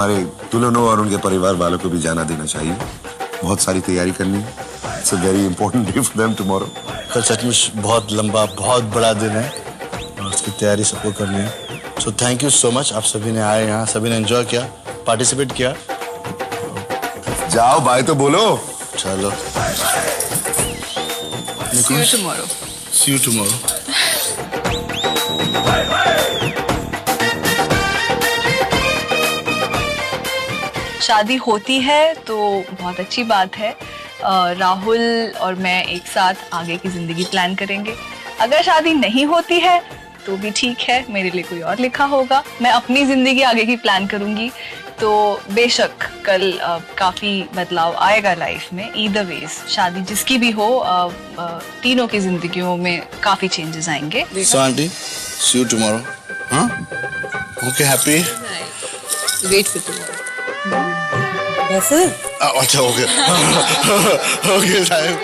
हमारे दुल्हनों और उनके परिवार वालों को भी जाना देना चाहिए। बहुत सारी तैयारी करनी है। It's a very important day for them tomorrow. कल सचमुच बहुत लंबा बहुत बड़ा दिन है और उसकी तैयारी सबको करनी है। So thank you so much. आप सभी ने आए यहाँ, सभी ने एंजॉय किया, पार्टिसिपेट किया। जाओ बाय तो बोलो। चलो See you tomorrow. See you tomorrow. शादी होती है तो बहुत अच्छी बात है। राहुल और मैं एक साथ आगे की जिंदगी प्लान करेंगे। अगर शादी नहीं होती है तो भी ठीक है, मेरे लिए कोई और लिखा होगा। मैं अपनी जिंदगी आगे की प्लान करूंगी। तो बेशक कल काफी बदलाव आएगा लाइफ में। ईदर वेज शादी जिसकी भी हो, तीनों की जिंदगियों में काफी चेंजेस आएंगे। So aunty, see you tomorrow. हाँ? Okay, happy? Wait for tomorrow. बस अच्छा ओके ओके साहब।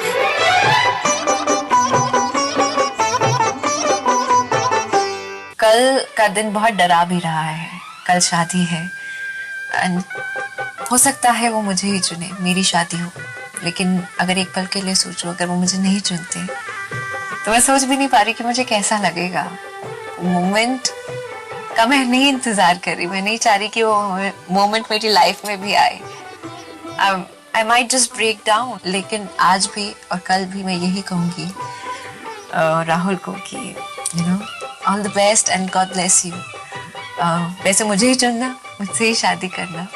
कल का दिन बहुत डरा भी रहा है। कल शादी है एंड हो सकता है वो मुझे ही चुने, मेरी शादी हो। लेकिन अगर एक पल के लिए सोचूं, अगर वो मुझे नहीं चुनते तो मैं सोच भी नहीं पा रही कि मुझे कैसा लगेगा। मोमेंट का मैं नहीं इंतजार कर रही। मैं नहीं चाह रही कि वो मोमेंट मेरी लाइफ में भी आए। I might just break down. लेकिन आज भी और कल भी मैं यही कहूँगी राहुल को कि you know all the best and God bless you. वैसे मुझे ही चुनना, मुझसे ही शादी करना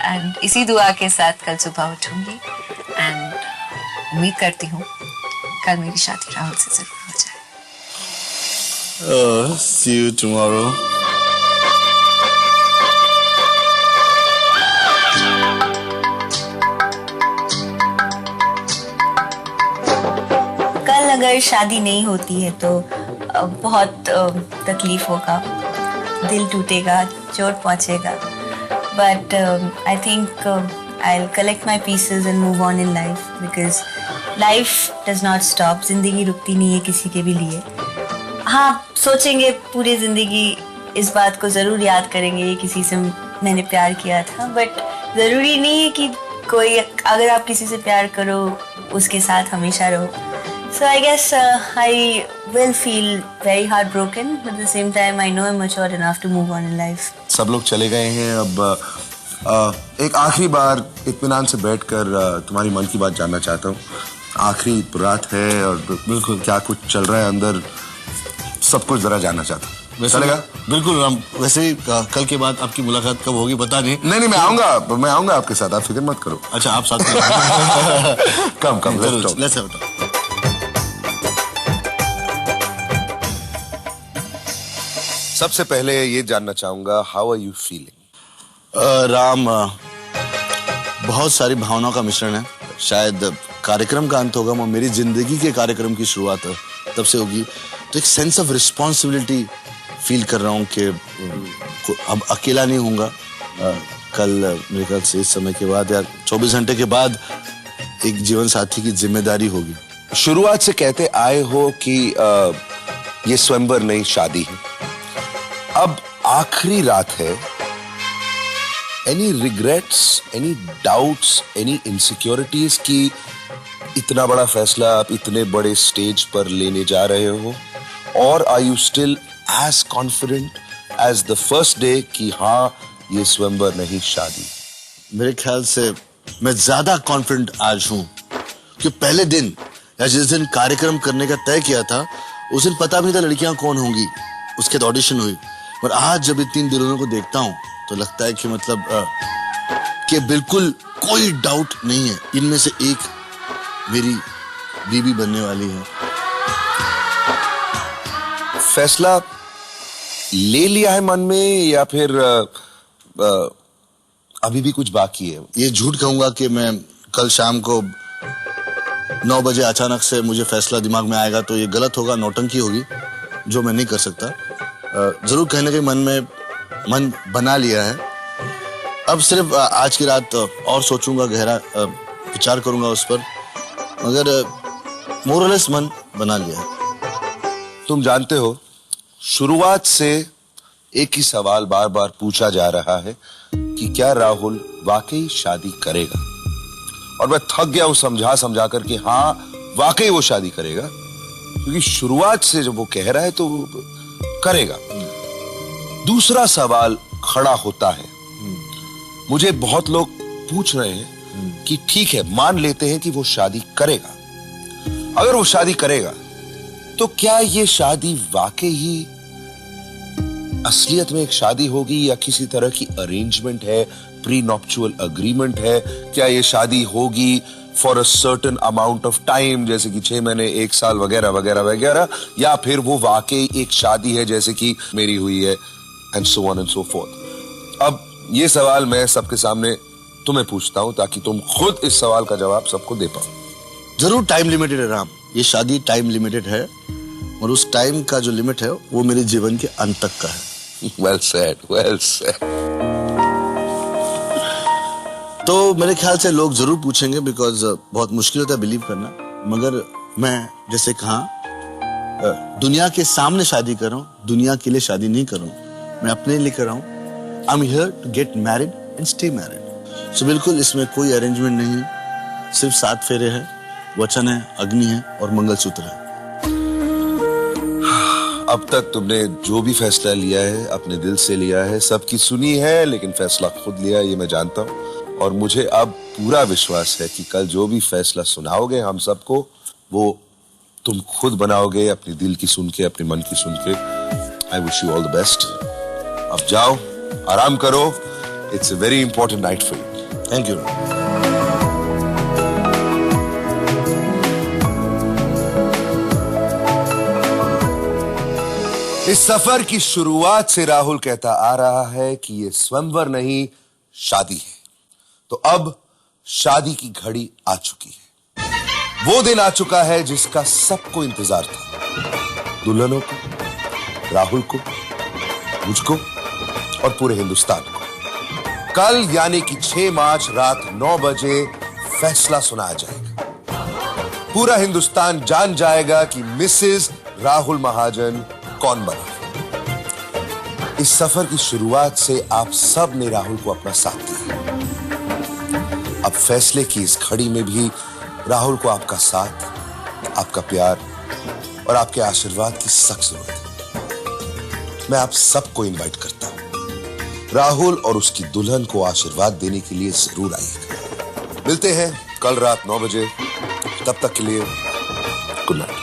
एंड इसी दुआ के साथ कल सुबह उठूंगी एंड उम्मीद करती हूँ कल मेरी शादी राहुल से जरूर हो जाए। See you tomorrow. कल अगर शादी नहीं होती है तो बहुत तकलीफ होगा, दिल टूटेगा, चोट पहुंचेगा। But I think I'll collect my pieces and move on in life because life does not stop. जिंदगी रुकती नहीं है किसी के भी लिए। हाँ, सोचेंगे पूरी जिंदगी, इस बात को जरूर याद करेंगे ये किसी से मैंने प्यार किया था। बट जरूरी नहीं है कि कोई, अगर आप किसी से प्यार करो उसके साथ हमेशा रहो। So I guess I will feel very heartbroken, but at the same time I know I'm mature enough to move on in life. सब लोग चले गए हैं। अब एक आखिरी बार इत्मीनान से बैठकर तुम्हारी मन की बात जानना चाहता हूँ। आखिरी रात है और बिल्कुल क्या कुछ चल रहा है अंदर, सब कुछ जरा जानना चाहता हूँ। चलेगा? बिल्कुल राम। वैसे ही कल के बाद आपकी मुलाकात कब होगी पता नहीं। नहीं मैं आऊंगा आपके साथ, आप फिक्र मत करो। अच्छा आप साथ में कम let's have it. सबसे पहले ये जानना चाहूंगा, how are you feeling? Ram, बहुत सारी भावनाओं का मिश्रण है। शायद कार्यक्रम का अंत होगा, मेरी जिंदगी के कार्यक्रम की शुरुआत तब से होगी। तो एक सेंस ऑफ रिस्पॉन्सिबिलिटी फील कर रहा हूँ कि अब अकेला नहीं होऊंगा। कल मेरे ख्याल से इस समय के बाद या 24 घंटे के बाद एक जीवन साथी की जिम्मेदारी होगी। शुरुआत से कहते आए हो कि ये स्वयंवर नहीं शादी है। अब आखिरी रात है। Any regrets, any doubts, any insecurities की इतना बड़ा फैसला आप इतने बड़े स्टेज पर लेने जा रहे हो? और are you still as confident as the first day कि हाँ ये स्वयंवर नहीं शादी? मेरे ख्याल से मैं ज्यादा कॉन्फिडेंट आज हूं कि पहले दिन या जिस दिन कार्यक्रम करने का तय किया था उस दिन पता भी नहीं था लड़कियां कौन होंगी। उसके बाद ऑडिशन हुई, पर आज जब इन 3 दुल्हनों को देखता हूं तो लगता है कि मतलब कि बिल्कुल कोई डाउट नहीं है, इनमें से एक मेरी बीवी बनने वाली है। फैसला ले लिया है मन में या फिर अभी भी कुछ बाकी है? ये झूठ कहूंगा कि मैं कल शाम को 9 बजे अचानक से मुझे फैसला दिमाग में आएगा तो ये गलत होगा, नौटंकी होगी, जो मैं नहीं कर सकता। जरूर कहने के मन बना लिया है। अब सिर्फ आज की रात और सोचूंगा, गहरा विचार करूंगा उस पर, मगर मोरलेस मन बना लिया है। तुम जानते हो, शुरुआत से एक ही सवाल बार बार पूछा जा रहा है कि क्या राहुल वाकई शादी करेगा। और मैं थक गया हूं समझा समझा कर कि हाँ वाकई वो शादी करेगा, क्योंकि शुरुआत से जब वो कह रहा है तो करेगा। दूसरा सवाल खड़ा होता है, मुझे बहुत लोग पूछ रहे हैं कि ठीक है मान लेते हैं कि वो शादी करेगा, अगर वो शादी करेगा तो क्या ये शादी वाकई ही असलियत में एक शादी होगी या किसी तरह की अरेंजमेंट है, प्री नॉप्चुअल अग्रीमेंट है? क्या ये शादी होगी for a certain amount of time, जैसे कि 6 महीने 1 साल वगैरह वगैरह वगैरह, या फिर वो वाकई एक शादी है जैसे कि मेरी हुई है, and so on and so fourth. अब ये सवाल मैं सबके सामने तुम्हें पूछता हूं ताकि तुम खुद इस सवाल का जवाब सबको दे पाओ। जरूर टाइम लिमिटेड है राम, ये शादी टाइम लिमिटेड है, और उस टाइम का जो लिमिट है वो मेरे जीवन के अंत तक का है। Well said, well said. तो मेरे ख्याल से लोग जरूर पूछेंगे, बिकॉज बहुत मुश्किल होता है बिलीव करना, मगर मैं जैसे कहा दुनिया के सामने शादी कर रहा हूं, दुनिया के लिए शादी नहीं कर रहा हूं, मैं अपने लिए कर रहा हूं। I am here to get married and stay married. So बिल्कुल इसमें कोई अरेंजमेंट नहीं है, सिर्फ 7 फेरे हैं, वचन है, अग्नि है और मंगलसूत्र है। अब तक तुमने जो भी फैसला लिया है अपने दिल से लिया है, सबकी सुनी है, लेकिन फैसला खुद लिया है, ये मैं जानता हूं। और मुझे अब पूरा विश्वास है कि कल जो भी फैसला सुनाओगे हम सबको, वो तुम खुद बनाओगे, अपने दिल की सुन के, अपने मन की सुन के। I wish you all the best. अब जाओ, आराम करो, it's a very important night for you. Thank you. इस सफर की शुरुआत से राहुल कहता आ रहा है कि ये स्वयंवर नहीं शादी है। तो अब शादी की घड़ी आ चुकी है, वो दिन आ चुका है जिसका सबको इंतजार था, दुल्हनों को, राहुल को, मुझको और पूरे हिंदुस्तान को। कल यानी कि 6 मार्च रात 9 बजे फैसला सुनाया जाएगा। पूरा हिंदुस्तान जान जाएगा कि मिसेस राहुल महाजन कौन बना। इस सफर की शुरुआत से आप सब ने राहुल को अपना साथ दिया। अब फैसले की इस घड़ी में भी राहुल को आपका साथ, आपका प्यार और आपके आशीर्वाद की सख्त जरूरत है। मैं आप सबको इनवाइट करता हूं, राहुल और उसकी दुल्हन को आशीर्वाद देने के लिए जरूर आइएगा। मिलते हैं कल रात 9 बजे, तब तक के लिए गुड नाइट।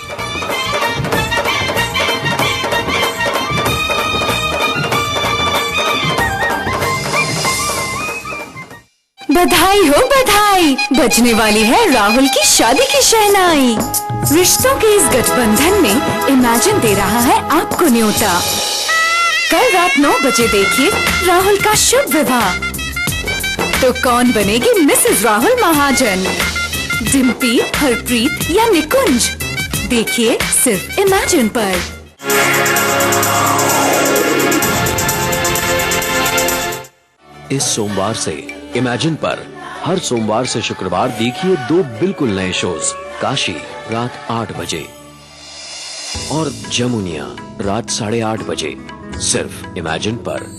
बधाई हो बधाई, बजने वाली है राहुल की शादी की शहनाई। रिश्तों के इस गठबंधन में इमेजिन दे रहा है आपको न्योता। कल रात 9 बजे देखिए राहुल का शुभ विवाह। तो कौन बनेगी मिसेस राहुल महाजन, डिम्पी, हरप्रीत या निकुंज? देखिए सिर्फ इमेजिन पर। इस सोमवार से इमेजिन पर हर सोमवार से शुक्रवार देखिए 2 बिल्कुल नए शोज, काशी रात 8 बजे और जमुनिया रात 8:30 बजे, सिर्फ इमेजिन पर।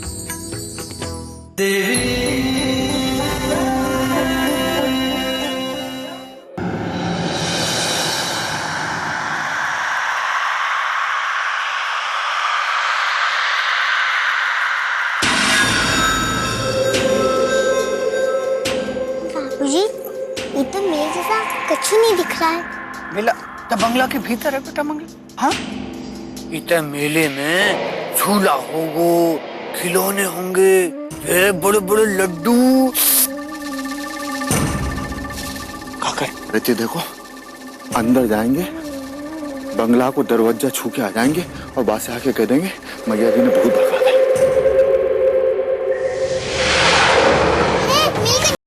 जी, ये तो मेरे जैसा कुछ नहीं दिख रहा है। मेला तो बंगला के भीतर है बेटा, बंगला। हाँ, इतने मेले में झूला होगो, खिलौने होंगे, फिर बड़े बड़े लड्डू। क्या करें? बेटे देखो, अंदर जाएंगे, बंगला को दरवाजा छू के आ जाएंगे और बाहर से आके कह देंगे मैया जी ने भूत